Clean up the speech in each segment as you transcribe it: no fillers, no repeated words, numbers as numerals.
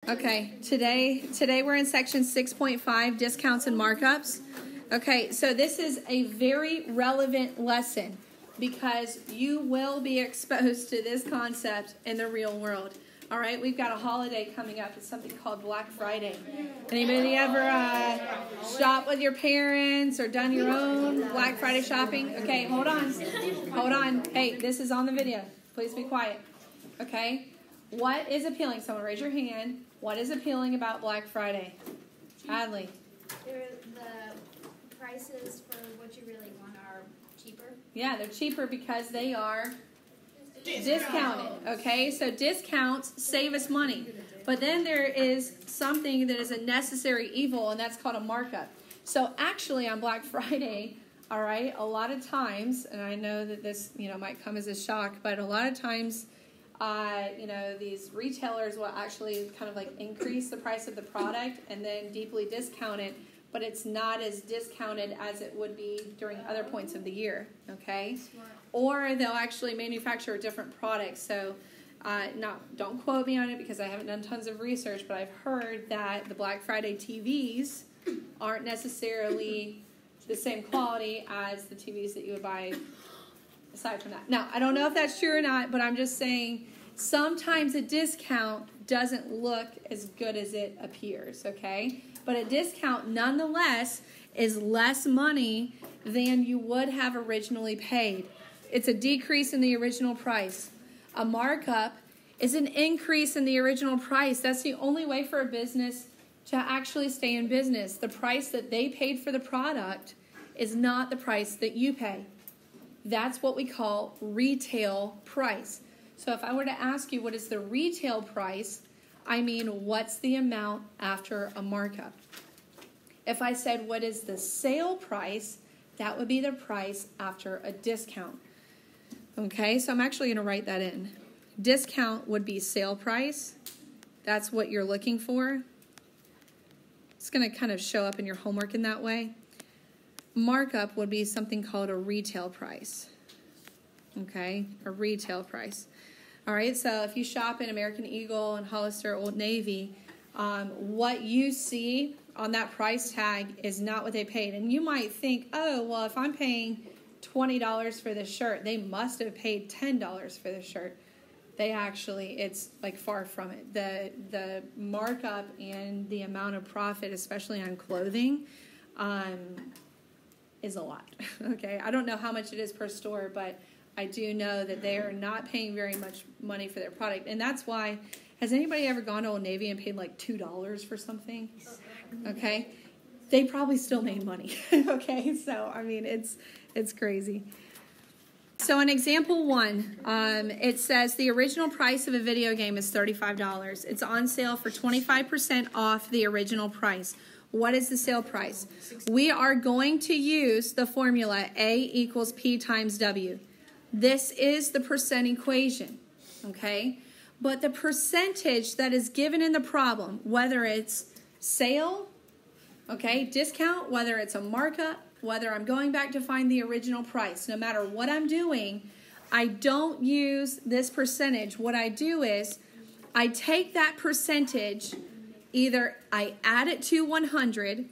Okay, today we're in section 6.5, discounts and markups. Okay, so this is a very relevant lesson because you will be exposed to this concept in the real world. All right, we've got a holiday coming up. It's something called Black Friday. Anybody ever shop with your parents or done your own Black Friday shopping? Okay, hold on. Hey, this is on the video. Please be quiet. Okay, what is appealing? Someone raise your hand. What is appealing about Black Friday? Hadley. The prices for what you really want are cheaper. Yeah, they're cheaper because they are discounted. Okay, so discounts save us money. But then there is something that is a necessary evil, and that's called a markup. So actually on Black Friday, all right, a lot of times, and I know that this, might come as a shock, but a lot of times, these retailers will actually kind of like increase the price of the product and then deeply discount it, but it's not as discounted as it would be during other points of the year, okay? Or they'll actually manufacture a different product. So don't quote me on it because I haven't done tons of research, but I've heard that the Black Friday TVs aren't necessarily the same quality as the TVs that you would buy aside from that. Now, I don't know if that's true or not, but I'm just saying sometimes a discount doesn't look as good as it appears, okay? But a discount, nonetheless, is less money than you would have originally paid. It's a decrease in the original price. A markup is an increase in the original price. That's the only way for a business to actually stay in business. The price that they paid for the product is not the price that you pay. That's what we call retail price. So if I were to ask you what is the retail price, I mean what's the amount after a markup. If I said what is the sale price, that would be the price after a discount. Okay, so I'm actually going to write that in. Discount would be sale price. That's what you're looking for. It's going to kind of show up in your homework in that way. Markup would be something called a retail price. Okay, a retail price. All right, so if you shop in American Eagle and Hollister, Old Navy, what you see on that price tag is not what they paid. And you might think, oh, well, if I'm paying $20 for this shirt, they must have paid $10 for this shirt. It's like far from it. The markup and the amount of profit, especially on clothing, is a lot. Okay, I don't know how much it is per store, but I do know that they are not paying very much money for their product. And that's why, has anybody ever gone to Old Navy and paid like $2 for something? Okay, they probably still made money. Okay, so I mean, it's crazy. So in example 1, it says the original price of a video game is $35. It's on sale for 25% off the original price. What is the sale price? We are going to use the formula A equals P times W. This is the percent equation, okay? But the percentage that is given in the problem, whether it's sale, okay, discount, whether it's a markup, whether I'm going back to find the original price, no matter what I'm doing, I don't use this percentage. What I do is I take that percentage, either I add it to 100,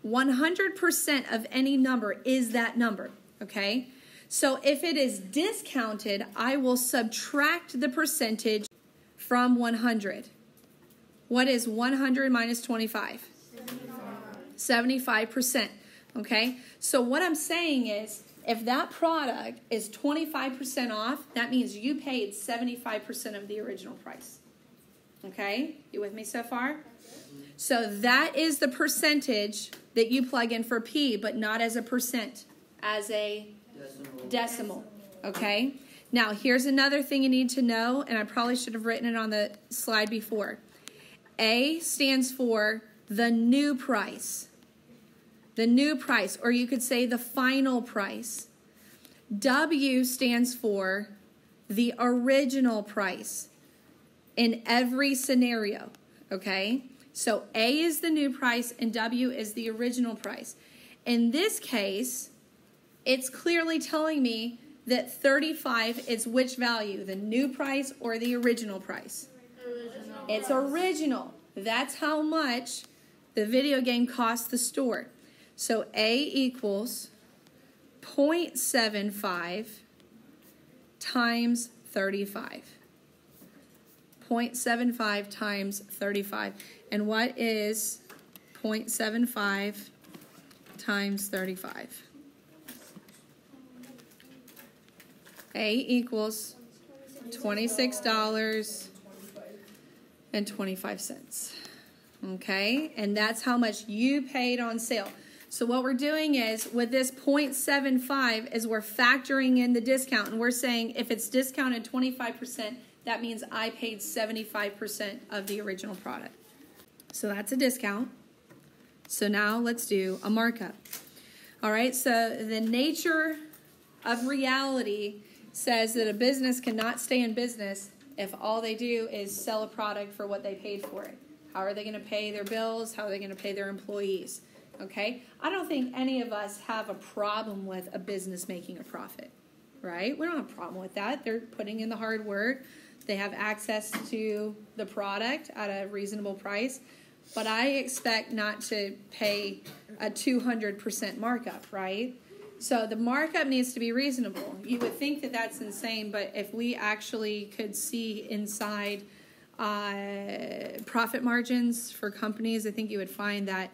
100% of any number is that number, okay? So if it is discounted, I will subtract the percentage from 100. What is 100 minus 25? 75%. Okay? So what I'm saying is, if that product is 25% off, that means you paid 75% of the original price. Okay? You with me so far? So that is the percentage that you plug in for P, but not as a percent, as a decimal. Okay? Now, here's another thing you need to know, and I probably should have written it on the slide before. A stands for the new price. The new price, or you could say the final price. W stands for the original price in every scenario, okay? So A is the new price and W is the original price. In this case, it's clearly telling me that 35 is which value, the new price or the original price? Original. It's original. That's how much the video game costs the store. So A equals 0.75 times 35. 0.75 times 35. And what is 0.75 times 35? A equals $26.25. Okay, and that's how much you paid on sale. So what we're doing is, with this 0.75, is we're factoring in the discount, and we're saying if it's discounted 25%, that means I paid 75% of the original product. So that's a discount. So now let's do a markup. All right, so the nature of reality says that a business cannot stay in business if all they do is sell a product for what they paid for it. How are they going to pay their bills? How are they going to pay their employees? Okay? I don't think any of us have a problem with a business making a profit, right? We don't have a problem with that. They're putting in the hard work. They have access to the product at a reasonable price. But I expect not to pay a 200% markup, right? So the markup needs to be reasonable. You would think that that's insane, but if we actually could see inside profit margins for companies, I think you would find that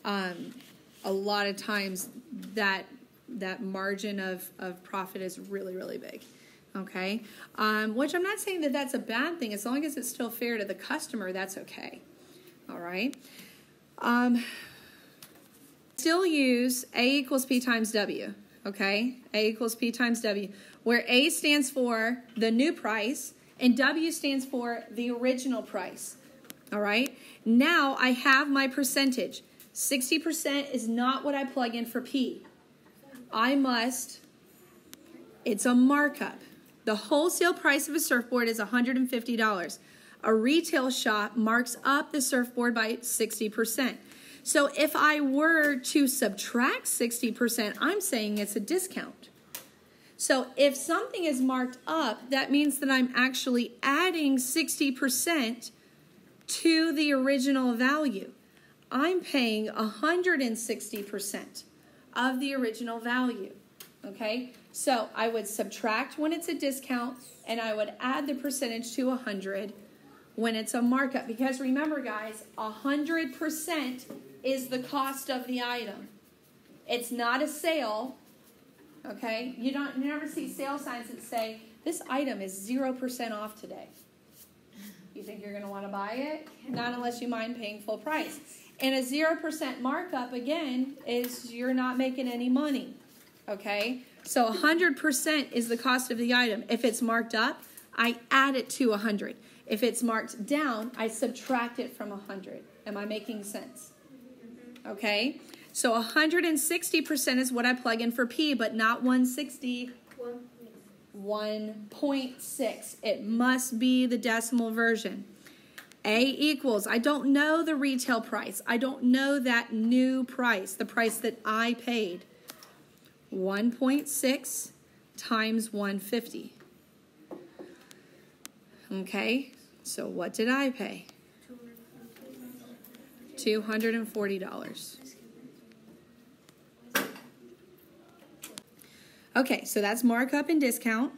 a lot of times that margin of profit is really, really big. Okay? Which I'm not saying that that's a bad thing. As long as it's still fair to the customer, that's okay. All right? Still use A equals P times W. Okay? A equals P times W. Where A stands for the new price and W stands for the original price. All right? Now I have my percentage. 60% is not what I plug in for P. It's a markup. The wholesale price of a surfboard is $150. A retail shop marks up the surfboard by 60%. So if I were to subtract 60%, I'm saying it's a discount. So if something is marked up, that means that I'm actually adding 60% to the original value. I'm paying 160% of the original value. Okay? So I would subtract when it's a discount, and I would add the percentage to 100 when it's a markup. Because remember, guys, 100% is the cost of the item. It's not a sale. Okay? You never see sale signs that say, this item is 0% off today. You think you're going to want to buy it? Not unless you mind paying full price. And a 0% markup, again, is you're not making any money. Okay? So 100% is the cost of the item. If it's marked up, I add it to 100. If it's marked down, I subtract it from 100. Am I making sense? Okay? So 160% is what I plug in for P, but not 160. 1.6. It must be the decimal version. A equals, I don't know the retail price. I don't know that new price, the price that I paid. 1.6 times 150. Okay, so what did I pay? $240. Okay, so that's markup and discount.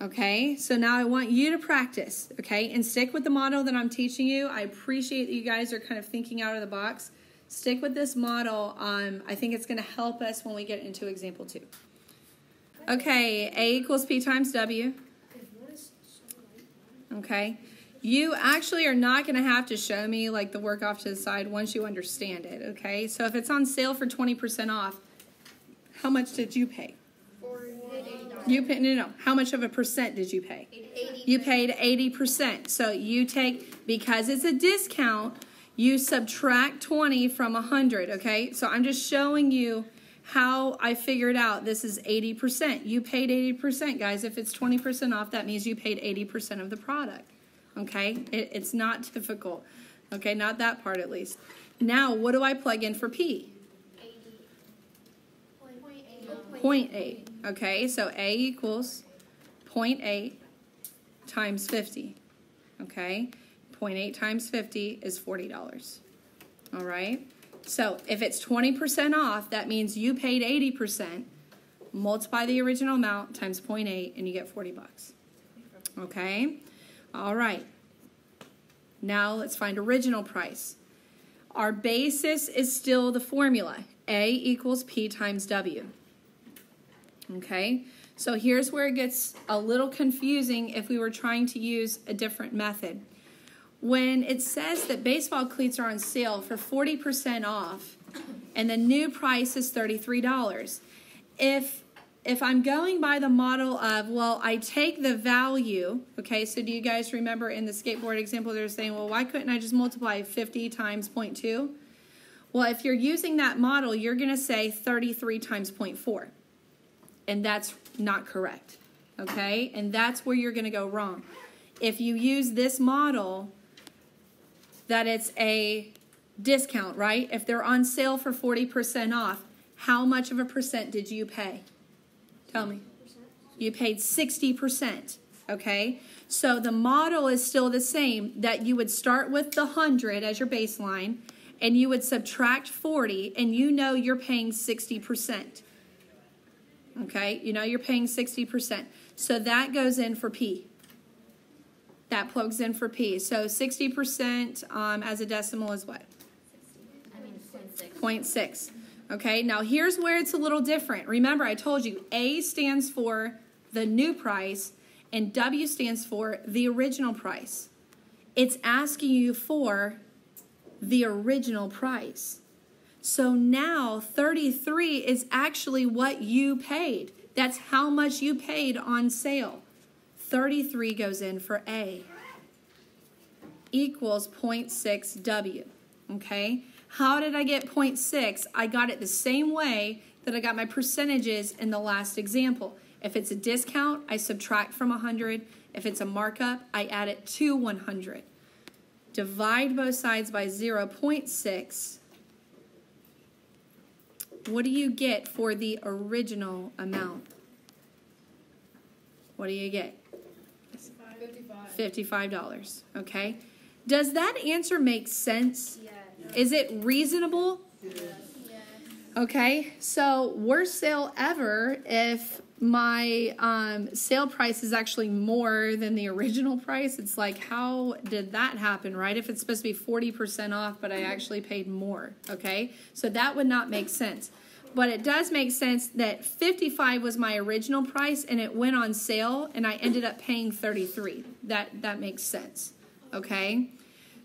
Okay, so now I want you to practice, okay, and stick with the model that I'm teaching you. I appreciate that you guys are kind of thinking out of the box. Stick with this model. I think it's going to help us when we get into example 2. Okay, A equals P times W. Okay, you actually are not going to have to show me like the work off to the side once you understand it, okay? So if it's on sale for 20% off, how much did you pay? You paid, no. How much of a percent did you pay? 80%. You paid 80%. So you take, because it's a discount, you subtract 20 from 100, okay? So I'm just showing you how I figured out this is 80%. You paid 80%, guys. If it's 20% off, that means you paid 80% of the product, okay? It's not difficult, okay? Not that part, at least. Now, what do I plug in for P? 0.8. Okay, so A equals 0.8 times 50. Okay, 0.8 times 50 is $40. All right? So if it's 20% off, that means you paid 80%. Multiply the original amount times 0.8 and you get 40 bucks. Okay? All right. Now let's find original price. Our basis is still the formula. A equals P times W. Okay? So here's where it gets a little confusing if we were trying to use a different method. When it says that baseball cleats are on sale for 40% off and the new price is $33, if I'm going by the model of, well, I take the value, okay, so do you guys remember in the skateboard example they were saying, well, why couldn't I just multiply 50 times 0.2? Well, if you're using that model, you're going to say 33 times 0.4, and that's not correct, okay? And that's where you're going to go wrong. If you use this model, that it's a discount, right? If they're on sale for 40% off, how much of a percent did you pay? Tell me. You paid 60%, okay? So the model is still the same, that you would start with the 100 as your baseline, and you would subtract 40, and you know you're paying 60%. Okay? You know you're paying 60%. So that goes in for P. That plugs in for P. So 60% as a decimal is what? 0.6. Okay, now here's where it's a little different. Remember, I told you A stands for the new price and W stands for the original price. It's asking you for the original price. So now 33 is actually what you paid. That's how much you paid on sale. 33 goes in for A equals 0.6 W. Okay? How did I get 0.6? I got it the same way that I got my percentages in the last example. If it's a discount, I subtract from 100. If it's a markup, I add it to 100. Divide both sides by 0.6. What do you get for the original amount? What do you get? $55. Okay. Does that answer make sense? Yes. Is it reasonable? Yes. Okay. So worst sale ever if my sale price is actually more than the original price. It's like, how did that happen, right? If it's supposed to be 40% off, but I actually paid more. Okay. So that would not make sense. But it does make sense that 55 was my original price and it went on sale and I ended up paying 33. That makes sense. Okay?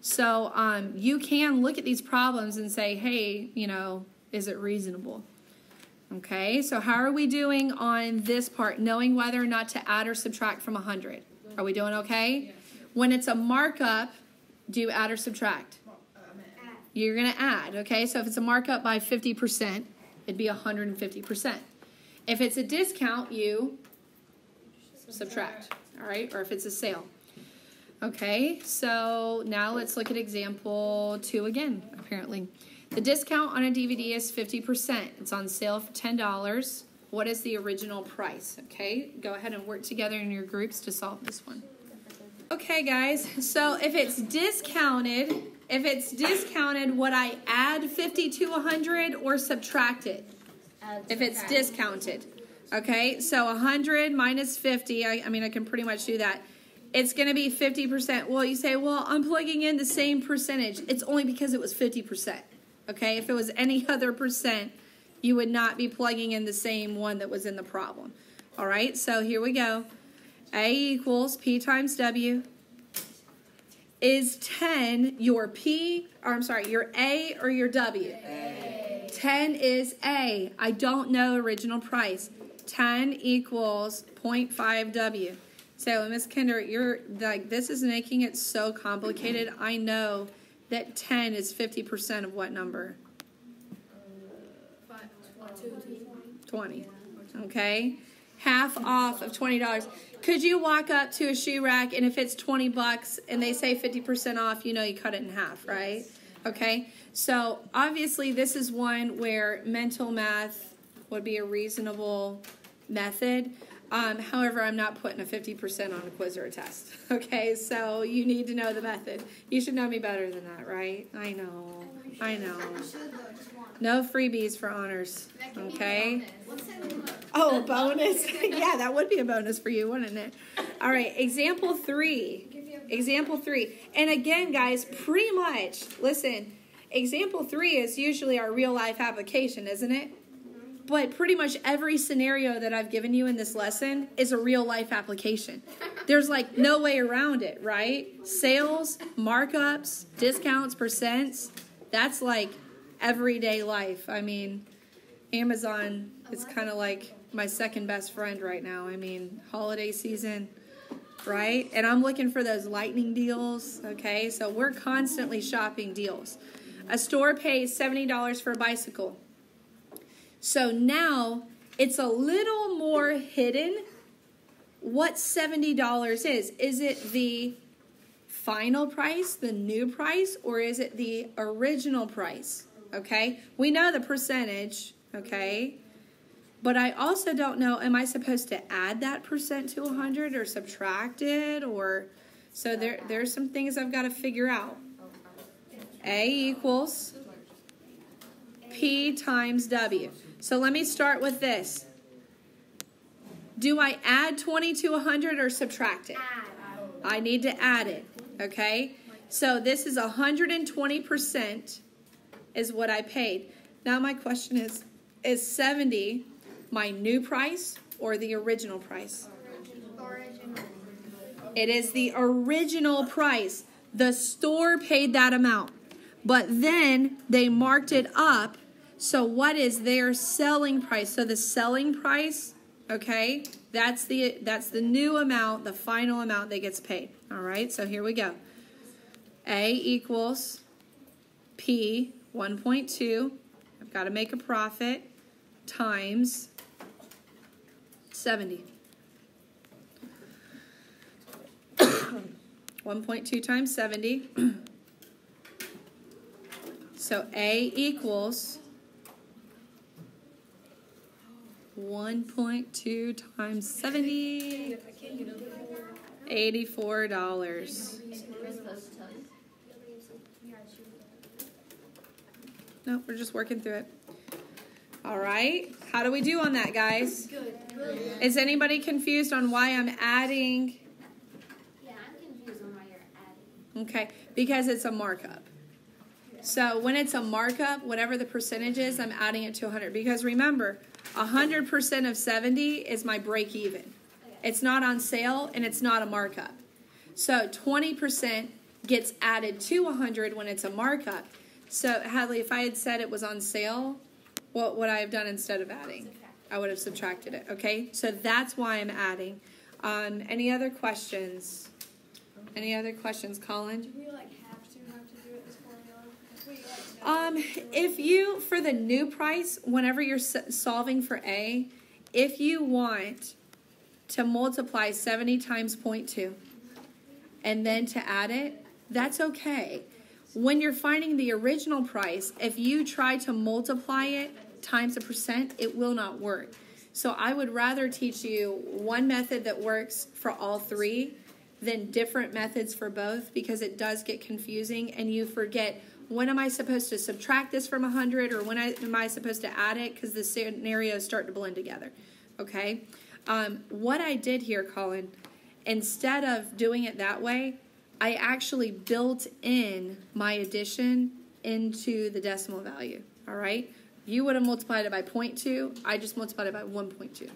So you can look at these problems and say, hey, you know, is it reasonable? Okay, so how are we doing on this part, knowing whether or not to add or subtract from 100? Are we doing okay? When it's a markup, do you add or subtract? You're going to add, okay? So if it's a markup by 50%, it'd be 150%. If it's a discount, you subtract, all right? Or if it's a sale. Okay, so now let's look at example 2 again, apparently. The discount on a DVD is 50%. It's on sale for $10. What is the original price? Okay, go ahead and work together in your groups to solve this one. Okay, guys, so if it's discounted, would I add 50 to 100 or subtract it? If it's discounted. Okay, so 100 minus 50, I mean, I can pretty much do that. It's going to be 50%. Well, you say, well, I'm plugging in the same percentage. It's only because it was 50%. Okay, if it was any other percent, you would not be plugging in the same one that was in the problem. All right, so here we go. A equals P times W. Is 10 your P, or I'm sorry, your A or your W? A. 10 is A. I don't know original price. 10 equals 0.5 W. So, Ms. Kinder, you're like, this is making it so complicated. I know that 10 is 50% of what number? 20. Okay? Half off of $20. Could you walk up to a shoe rack and if it's $20 and they say 50% off, you know you cut it in half, right? Okay? So, obviously, this is one where mental math would be a reasonable method. However, I'm not putting a 50% on a quiz or a test. Okay, so you need to know the method. You should know me better than that, right? I know. No freebies for honors. Okay? Oh, a bonus? Yeah, that would be a bonus for you, wouldn't it? All right, example 3. Example 3. And again, guys, pretty much, listen, example 3 is usually our real life application, isn't it? But pretty much every scenario that I've given you in this lesson is a real life application. There's like no way around it, right? Sales, markups, discounts, percents, that's like everyday life. I mean, Amazon is kind of like my second best friend right now. I mean, holiday season, right? And I'm looking for those lightning deals, okay? So we're constantly shopping deals. A store pays $70 for a bicycle. So now it's a little more hidden what $70 is. Is it the final price, the new price, or is it the original price? Okay, we know the percentage, okay, but I also don't know, am I supposed to add that percent to 100 or subtract it? Or so there's some things I've got to figure out. A equals P times W. So let me start with this. Do I add 20 to 100 or subtract it? I need to add it, okay? So this is 120% is what I paid. Now my question is 70 my new price or the original price? Original. It is the original price. The store paid that amount, but then they marked it up. So what is their selling price? So the selling price, okay, that's the new amount, the final amount that gets paid. All right, so here we go. A equals P 1.2. I've got to make a profit times 70. 1.2 times 70. So A equals 1.2 times 70, $84. No, we're just working through it. All right. How do we do on that, guys? Good. Is anybody confused on why I'm adding? Yeah, I'm confused on why you're adding. Okay, because it's a markup. So when it's a markup, whatever the percentage is, I'm adding it to 100. Because remember, 100% of 70 is my break even. It's not on sale and it's not a markup. So 20% gets added to 100 when it's a markup. So Hadley, if I had said it was on sale, what would I have done instead of adding? I would have subtracted it, okay? So that's why I'm adding. Any other questions? Any other questions, Colin? Do we have to do it this formula? If you, for the new price, whenever you're solving for A, if you want to multiply 70 times 0.2 and then to add it, that's okay. When you're finding the original price, if you try to multiply it times a percent, it will not work. So I would rather teach you one method that works for all three than different methods for both, because it does get confusing and you forget, when am I supposed to subtract this from 100 or when am I supposed to add it, because the scenarios start to blend together, okay? What I did here, Colin, instead of doing it that way, I actually built in my addition into the decimal value, all right? You would have multiplied it by 0.2. I just multiplied it by 1.2,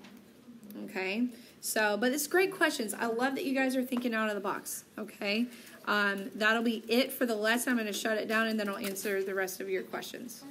okay? So, but it's great questions. I love that you guys are thinking out of the box, okay? That'll be it for the lesson. I'm going to shut it down, and then I'll answer the rest of your questions.